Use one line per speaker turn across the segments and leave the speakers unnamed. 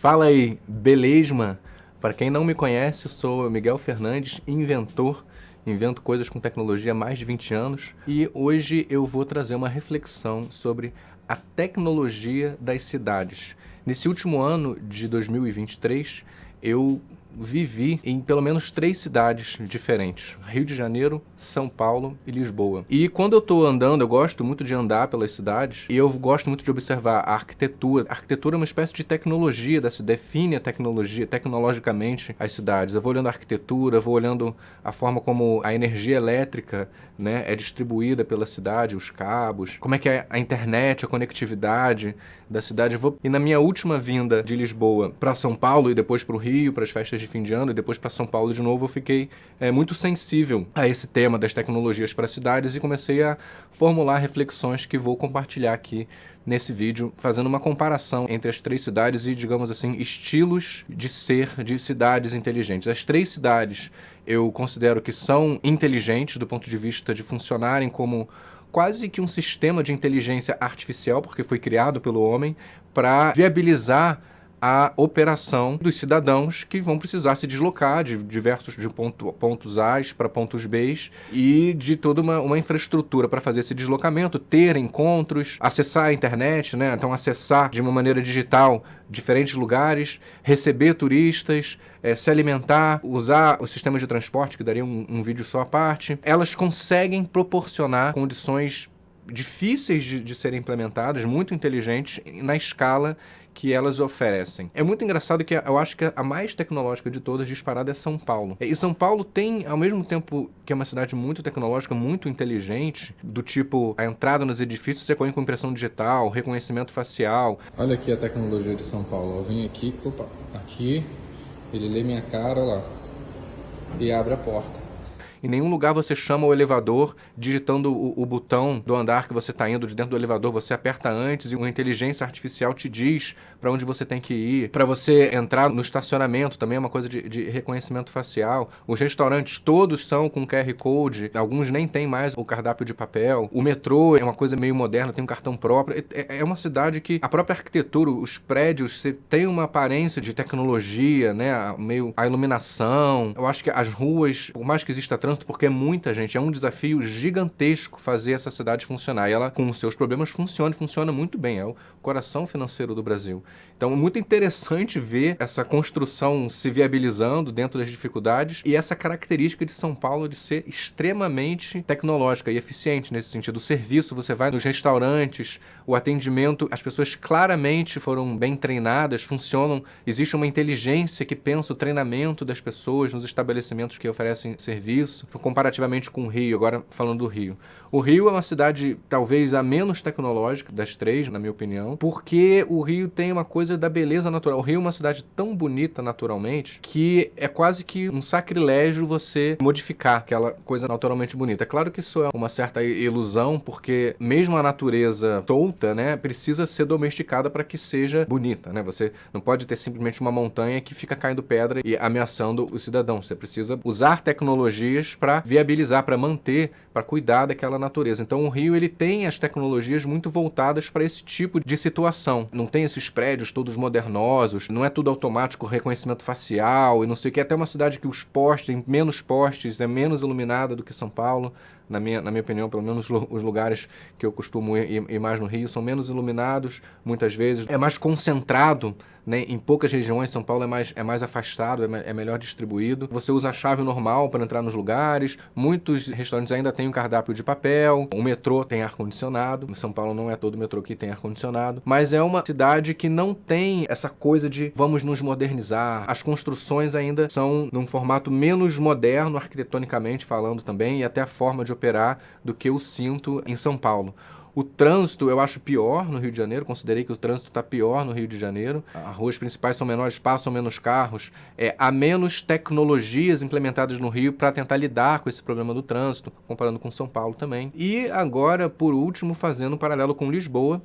Fala aí, beleza? Para quem não me conhece, eu sou Miguel Fernandes, inventor. Invento coisas com tecnologia há mais de 20 anos e hoje eu vou trazer uma reflexão sobre a tecnologia das cidades. Nesse último ano de 2023, eu vivi em pelo menos 3 cidades diferentes: Rio de Janeiro, São Paulo e Lisboa. E quando eu estou andando, eu gosto muito de andar pelas cidades e eu gosto muito de observar a arquitetura. A arquitetura é uma espécie de tecnologia, define a tecnologia, tecnologicamente, as cidades. Eu vou olhando a arquitetura, vou olhando a forma como a energia elétrica, né, é distribuída pela cidade, os cabos, como é que é a internet, a conectividade da cidade. E na minha última vinda de Lisboa para São Paulo e depois para o Rio, para as festas de fim de ano e depois para São Paulo de novo, eu fiquei muito sensível a esse tema das tecnologias para cidades e comecei a formular reflexões que vou compartilhar aqui nesse vídeo, fazendo uma comparação entre as 3 cidades e, digamos assim, estilos de ser de cidades inteligentes. As 3 cidades eu considero que são inteligentes do ponto de vista de funcionarem como quase que um sistema de inteligência artificial, porque foi criado pelo homem para viabilizar a operação dos cidadãos que vão precisar se deslocar de pontos A para pontos B e de toda uma infraestrutura para fazer esse deslocamento, ter encontros, acessar a internet, né? Então acessar de uma maneira digital diferentes lugares, receber turistas, se alimentar, usar os sistemas de transporte, que daria um vídeo só à parte. Elas conseguem proporcionar condições difíceis de serem implementadas, muito inteligentes, na escala que elas oferecem. É muito engraçado que eu acho que a mais tecnológica de todas, disparada, é São Paulo. E São Paulo tem, ao mesmo tempo que é uma cidade muito tecnológica, muito inteligente, do tipo, a entrada nos edifícios você põe com impressão digital, reconhecimento facial. Olha aqui a tecnologia de São Paulo. Eu venho aqui, aqui, ele lê minha cara, lá, e abre a porta. Em nenhum lugar você chama o elevador digitando o botão do andar que você está indo de dentro do elevador. Você aperta antes e uma inteligência artificial te diz para onde você tem que ir. Para você entrar no estacionamento também é uma coisa de reconhecimento facial. Os restaurantes todos são com QR Code. Alguns nem tem mais o cardápio de papel. O metrô é uma coisa meio moderna, tem um cartão próprio. É uma cidade que a própria arquitetura, os prédios, você tem uma aparência de tecnologia, né? Meio a iluminação. Eu acho que as ruas, por mais que exista trânsito, porque é muita gente, é um desafio gigantesco fazer essa cidade funcionar. E ela, com os seus problemas, funciona muito bem. É o coração financeiro do Brasil. Então é muito interessante ver essa construção se viabilizando dentro das dificuldades e essa característica de São Paulo de ser extremamente tecnológica e eficiente nesse sentido. O serviço, você vai nos restaurantes, o atendimento, as pessoas claramente foram bem treinadas, funcionam, existe uma inteligência que pensa o treinamento das pessoas nos estabelecimentos que oferecem serviço, comparativamente com o Rio, agora falando do Rio. O Rio é uma cidade talvez a menos tecnológica das 3, na minha opinião, porque o Rio tem uma coisa da beleza natural. O Rio é uma cidade tão bonita naturalmente que é quase que um sacrilégio você modificar aquela coisa naturalmente bonita. É claro que isso é uma certa ilusão, porque mesmo a natureza solta, né, precisa ser domesticada para que seja bonita, né? Você não pode ter simplesmente uma montanha que fica caindo pedra e ameaçando os cidadãos. Você precisa usar tecnologias para viabilizar, para manter, para cuidar daquela natureza. Então o Rio, ele tem as tecnologias muito voltadas para esse tipo de situação. Não tem esses prédios todos modernosos, não é tudo automático, reconhecimento facial e não sei o que. É até uma cidade que os postes, tem menos postes, é menos iluminada do que São Paulo. Na minha opinião, pelo menos os lugares que eu costumo ir mais no Rio são menos iluminados, muitas vezes. É mais concentrado, né? Em poucas regiões. São Paulo é mais afastado, é melhor distribuído. Você usa a chave normal para entrar nos lugares. Muitos restaurantes ainda têm um cardápio de papel. O metrô tem ar-condicionado. São Paulo não é todo metrô que tem ar-condicionado. Mas é uma cidade que não tem essa coisa de vamos nos modernizar. As construções ainda são num formato menos moderno, arquitetonicamente falando também, e até a forma de operar do que eu sinto em São Paulo. O trânsito eu acho pior no Rio de Janeiro, considerei que o trânsito está pior no Rio de Janeiro. As ruas principais são menores, passam menos carros, há menos tecnologias implementadas no Rio para tentar lidar com esse problema do trânsito, comparando com São Paulo também. E agora, por último, fazendo um paralelo com Lisboa,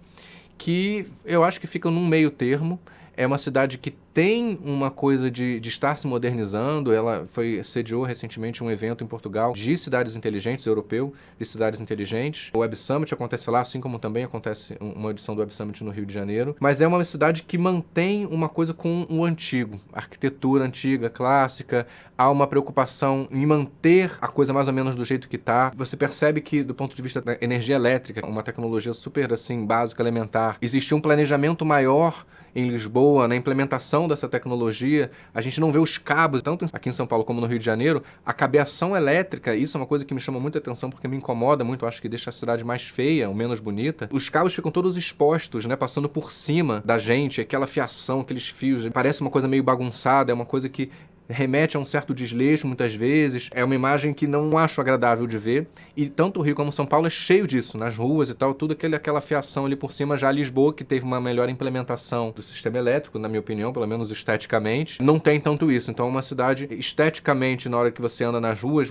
que eu acho que fica num meio termo. É uma cidade que tem uma coisa de estar se modernizando. Ela sediou recentemente um evento em Portugal de cidades inteligentes, europeu, de cidades inteligentes. O Web Summit acontece lá, assim como também acontece uma edição do Web Summit no Rio de Janeiro. Mas é uma cidade que mantém uma coisa com o antigo, arquitetura antiga, clássica. Há uma preocupação em manter a coisa mais ou menos do jeito que está. Você percebe que, do ponto de vista da energia elétrica, uma tecnologia super assim, básica, elementar, existe um planejamento maior em Lisboa, na implementação dessa tecnologia. A gente não vê os cabos, tanto aqui em São Paulo como no Rio de Janeiro, a cabeação elétrica. Isso é uma coisa que me chama muita atenção, porque me incomoda muito, eu acho que deixa a cidade mais feia, ou menos bonita. Os cabos ficam todos expostos, né, passando por cima da gente, aquela fiação, aqueles fios, parece uma coisa meio bagunçada, é uma coisa que remete a um certo desleixo muitas vezes. É uma imagem que não acho agradável de ver. E tanto o Rio como São Paulo é cheio disso, nas ruas e tal, tudo aquela fiação ali por cima. Já Lisboa, que teve uma melhor implementação do sistema elétrico, na minha opinião, pelo menos esteticamente, não tem tanto isso. Então é uma cidade, esteticamente, na hora que você anda nas ruas,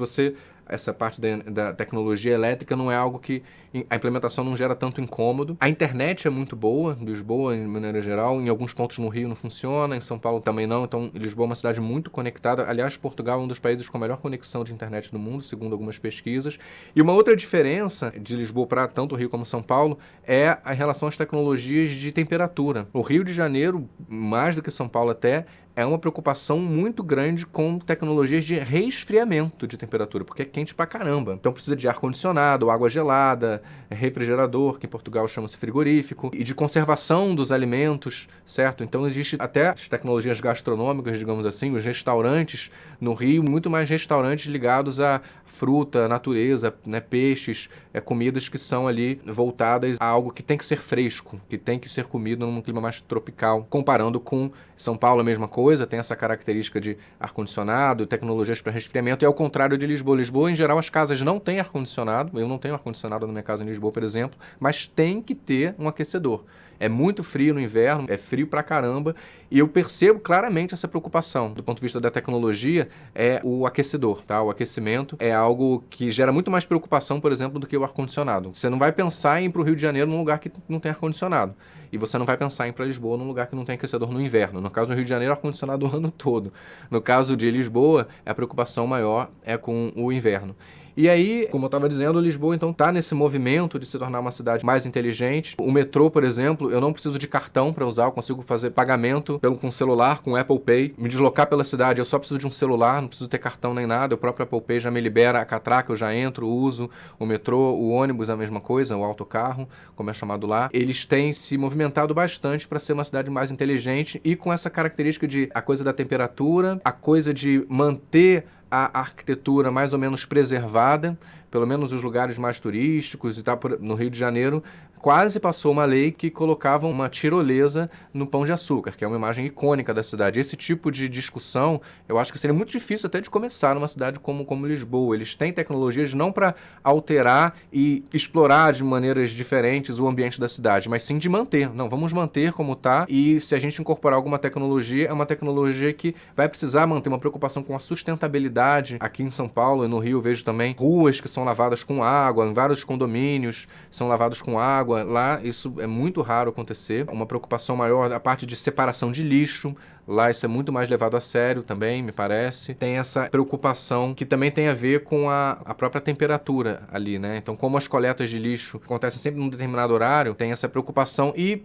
essa parte da tecnologia elétrica não é algo que a implementação não gera tanto incômodo. A internet é muito boa, Lisboa, de maneira geral. Em alguns pontos no Rio não funciona, em São Paulo também não. Então, Lisboa é uma cidade muito conectada. Aliás, Portugal é um dos países com a melhor conexão de internet do mundo, segundo algumas pesquisas. E uma outra diferença de Lisboa para tanto o Rio como São Paulo é a relação às tecnologias de temperatura. O Rio de Janeiro, mais do que São Paulo até, é uma preocupação muito grande com tecnologias de resfriamento de temperatura, porque é quente pra caramba. Então precisa de ar-condicionado, água gelada, refrigerador, que em Portugal chama-se frigorífico, e de conservação dos alimentos, certo? Então existe até as tecnologias gastronômicas, digamos assim, os restaurantes no Rio, muito mais restaurantes ligados a fruta, natureza, né, peixes, comidas que são ali voltadas a algo que tem que ser fresco, que tem que ser comido num clima mais tropical. Comparando com São Paulo, a mesma coisa, tem essa característica de ar-condicionado, tecnologias para resfriamento, e ao contrário de Lisboa. Lisboa, em geral, as casas não têm ar-condicionado. Eu não tenho ar-condicionado na minha casa em Lisboa, por exemplo, mas tem que ter um aquecedor. É muito frio no inverno, é frio pra caramba, e eu percebo claramente essa preocupação. Do ponto de vista da tecnologia, é o aquecedor, tá? O aquecimento é algo que gera muito mais preocupação, por exemplo, do que o ar-condicionado. Você não vai pensar em ir pro Rio de Janeiro num lugar que não tem ar-condicionado. E você não vai pensar em ir para Lisboa num lugar que não tem aquecedor no inverno. No caso do Rio de Janeiro, ar-condicionado o ano todo. No caso de Lisboa, a preocupação maior é com o inverno. E aí, como eu estava dizendo, Lisboa então está nesse movimento de se tornar uma cidade mais inteligente. O metrô, por exemplo, eu não preciso de cartão para usar, eu consigo fazer pagamento com celular, com Apple Pay. Me deslocar pela cidade, eu só preciso de um celular, não preciso ter cartão nem nada. O próprio Apple Pay já me libera a catraca, eu já entro, uso. O metrô, o ônibus, a mesma coisa, o autocarro, como é chamado lá. Eles têm se movimentado bastante para ser uma cidade mais inteligente e com essa característica de a coisa da temperatura, a coisa de manter a arquitetura mais ou menos preservada, pelo menos os lugares mais turísticos e tal. No Rio de Janeiro, quase passou uma lei que colocava uma tirolesa no Pão de Açúcar, que é uma imagem icônica da cidade. Esse tipo de discussão, eu acho que seria muito difícil até de começar numa cidade como Lisboa. Eles têm tecnologias não para alterar e explorar de maneiras diferentes o ambiente da cidade, mas sim de manter. Não, vamos manter como está, e se a gente incorporar alguma tecnologia, é uma tecnologia que vai precisar manter uma preocupação com a sustentabilidade. Aqui em São Paulo e no Rio eu vejo também ruas que são lavadas com água, em vários condomínios são lavados com água. Lá isso é muito raro acontecer. Uma preocupação maior a parte de separação de lixo. Lá isso é muito mais levado a sério também, me parece. Tem essa preocupação que também tem a ver com a própria temperatura ali, né? Então, como as coletas de lixo acontecem sempre num determinado horário, tem essa preocupação. E,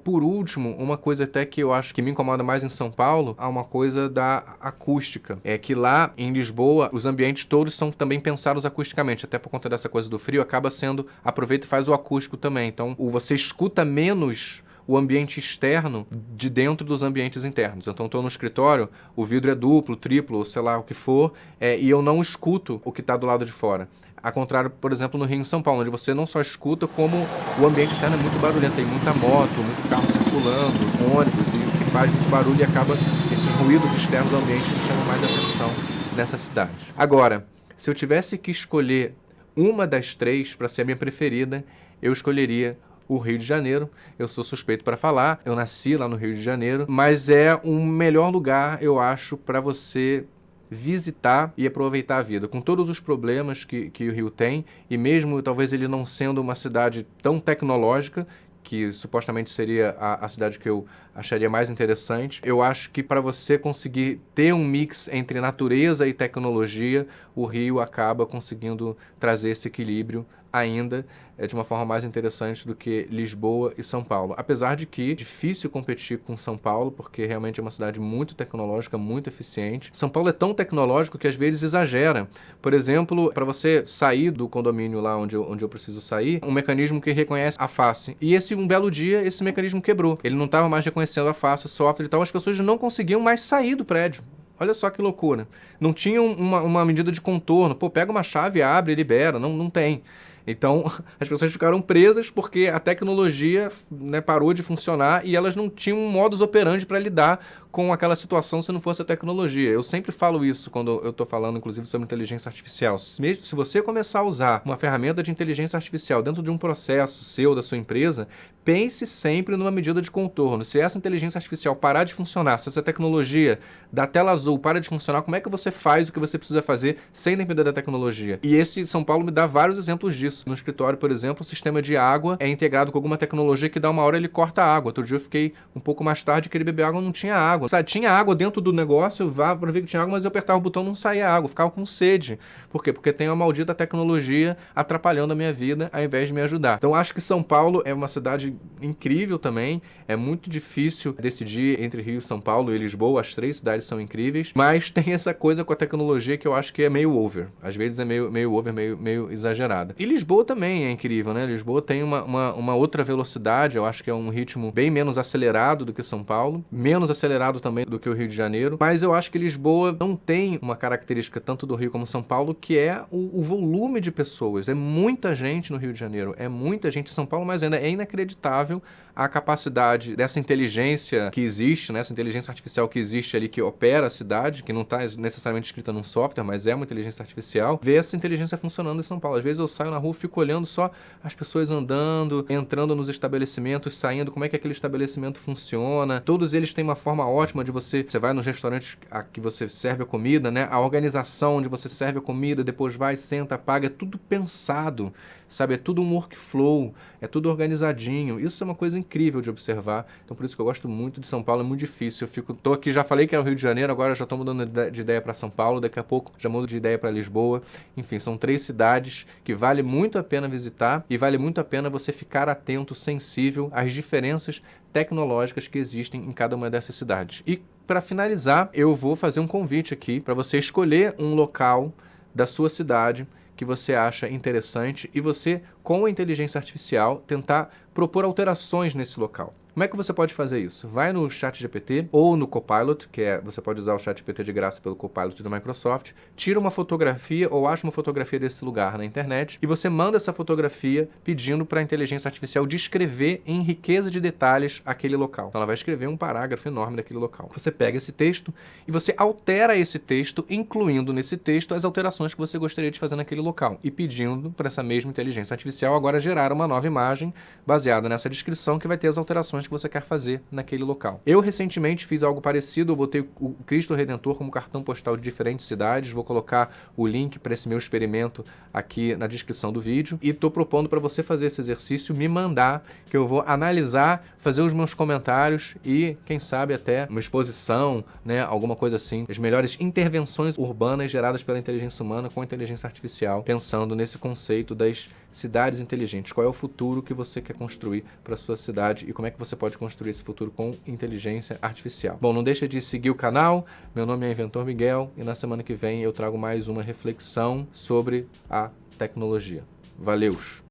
por último, uma coisa até que eu acho que me incomoda mais em São Paulo, há uma coisa da acústica. É que lá em Lisboa, os ambientes todos são também pensados acusticamente. Até por conta dessa coisa do frio, acaba sendo, aproveita e faz o acústico também. Então, você escuta menos o ambiente externo de dentro dos ambientes internos. Então, estou no escritório, o vidro é duplo, triplo, sei lá o que for, e eu não escuto o que está do lado de fora. Ao contrário, por exemplo, no Rio e em São Paulo, onde você não só escuta, como o ambiente externo é muito barulhento. Tem muita moto, muito carro circulando, ônibus, e o que faz muito barulho e acaba esses ruídos externos do ambiente que chamam mais atenção nessa cidade. Agora, se eu tivesse que escolher uma das três para ser a minha preferida, eu escolheria o Rio de Janeiro. Eu sou suspeito para falar, eu nasci lá no Rio de Janeiro, mas é um melhor lugar, eu acho, para você visitar e aproveitar a vida, com todos os problemas que o Rio tem, e mesmo talvez ele não sendo uma cidade tão tecnológica, que supostamente seria a cidade que eu acharia mais interessante. Eu acho que para você conseguir ter um mix entre natureza e tecnologia, o Rio acaba conseguindo trazer esse equilíbrio ainda de uma forma mais interessante do que Lisboa e São Paulo. Apesar de que é difícil competir com São Paulo, porque realmente é uma cidade muito tecnológica, muito eficiente. São Paulo é tão tecnológico que às vezes exagera. Por exemplo, para você sair do condomínio lá onde eu preciso sair, um mecanismo que reconhece a face. E um belo dia, esse mecanismo quebrou. Ele não estava mais reconhecendo a face, o software e tal, as pessoas não conseguiam mais sair do prédio. Olha só que loucura. Não tinha uma medida de contorno. Pô, pega uma chave, abre e libera. Não tem. Então, as pessoas ficaram presas porque a tecnologia, né, parou de funcionar e elas não tinham um modus operandi para lidar com aquela situação se não fosse a tecnologia. Eu sempre falo isso quando eu estou falando, inclusive, sobre inteligência artificial. Mesmo se você começar a usar uma ferramenta de inteligência artificial dentro de um processo seu, da sua empresa, pense sempre numa medida de contorno. Se essa inteligência artificial parar de funcionar, se essa tecnologia da tela azul para de funcionar, como é que você faz o que você precisa fazer sem depender da tecnologia? E esse São Paulo me dá vários exemplos disso. No escritório, por exemplo, o sistema de água é integrado com alguma tecnologia que dá uma hora ele corta a água. Outro dia eu fiquei um pouco mais tarde, queria beber água, não tinha água. Sabe, tinha água dentro do negócio, eu vá para ver que tinha água, mas eu apertava o botão e não saía água, eu ficava com sede. Por quê? Porque tem uma maldita tecnologia atrapalhando a minha vida ao invés de me ajudar. Então acho que São Paulo é uma cidade incrível também. É muito difícil decidir entre Rio, São Paulo e Lisboa. As três cidades são incríveis, mas tem essa coisa com a tecnologia que eu acho que é meio over. Às vezes é meio over, meio exagerada. E Lisboa também é incrível, né? Lisboa tem uma outra velocidade, eu acho que é um ritmo bem menos acelerado do que São Paulo, menos acelerado também do que o Rio de Janeiro, mas eu acho que Lisboa não tem uma característica tanto do Rio como São Paulo, que é o volume de pessoas. É muita gente no Rio de Janeiro, é muita gente em São Paulo, mas ainda é inacreditável a capacidade dessa inteligência que existe, né? Essa inteligência artificial que existe ali, que opera a cidade, que não está necessariamente escrita num software, mas é uma inteligência artificial, ver essa inteligência funcionando em São Paulo. Às vezes eu saio na rua e fico olhando só as pessoas andando, entrando nos estabelecimentos, saindo, como é que aquele estabelecimento funciona. Todos eles têm uma forma ótima de você vai nos restaurantes que você serve a comida, né? A organização onde você serve a comida, depois vai, senta, paga, é tudo pensado, sabe? É tudo um workflow, é tudo organizadinho. Isso é uma coisa incrível de observar. Então por isso que eu gosto muito de São Paulo, é muito difícil. Tô aqui, já falei que era o Rio de Janeiro, agora já estou mudando de ideia para São Paulo, daqui a pouco já mudo de ideia para Lisboa. Enfim, são três cidades que vale muito a pena visitar e vale muito a pena você ficar atento, sensível às diferenças tecnológicas que existem em cada uma dessas cidades. E para finalizar, eu vou fazer um convite aqui para você escolher um local da sua cidade que você acha interessante e você, com a inteligência artificial, tentar propor alterações nesse local. Como é que você pode fazer isso? Vai no ChatGPT ou no Copilot, você pode usar o ChatGPT de graça pelo Copilot da Microsoft, tira uma fotografia ou acha uma fotografia desse lugar na internet e você manda essa fotografia pedindo para a inteligência artificial descrever em riqueza de detalhes aquele local. Então ela vai escrever um parágrafo enorme daquele local. Você pega esse texto e você altera esse texto, incluindo nesse texto as alterações que você gostaria de fazer naquele local e pedindo para essa mesma inteligência artificial agora gerar uma nova imagem baseada nessa descrição que vai ter as alterações que você quer fazer naquele local. Eu recentemente fiz algo parecido, eu botei o Cristo Redentor como cartão postal de diferentes cidades, vou colocar o link para esse meu experimento aqui na descrição do vídeo e estou propondo para você fazer esse exercício, me mandar, que eu vou analisar, fazer os meus comentários e, quem sabe, até uma exposição, né, alguma coisa assim, as melhores intervenções urbanas geradas pela inteligência humana com a inteligência artificial, pensando nesse conceito das cidades inteligentes. Qual é o futuro que você quer construir para a sua cidade e como é que você pode construir esse futuro com inteligência artificial. Bom, não deixa de seguir o canal, meu nome é Inventor Miguel e na semana que vem eu trago mais uma reflexão sobre a tecnologia. Valeus!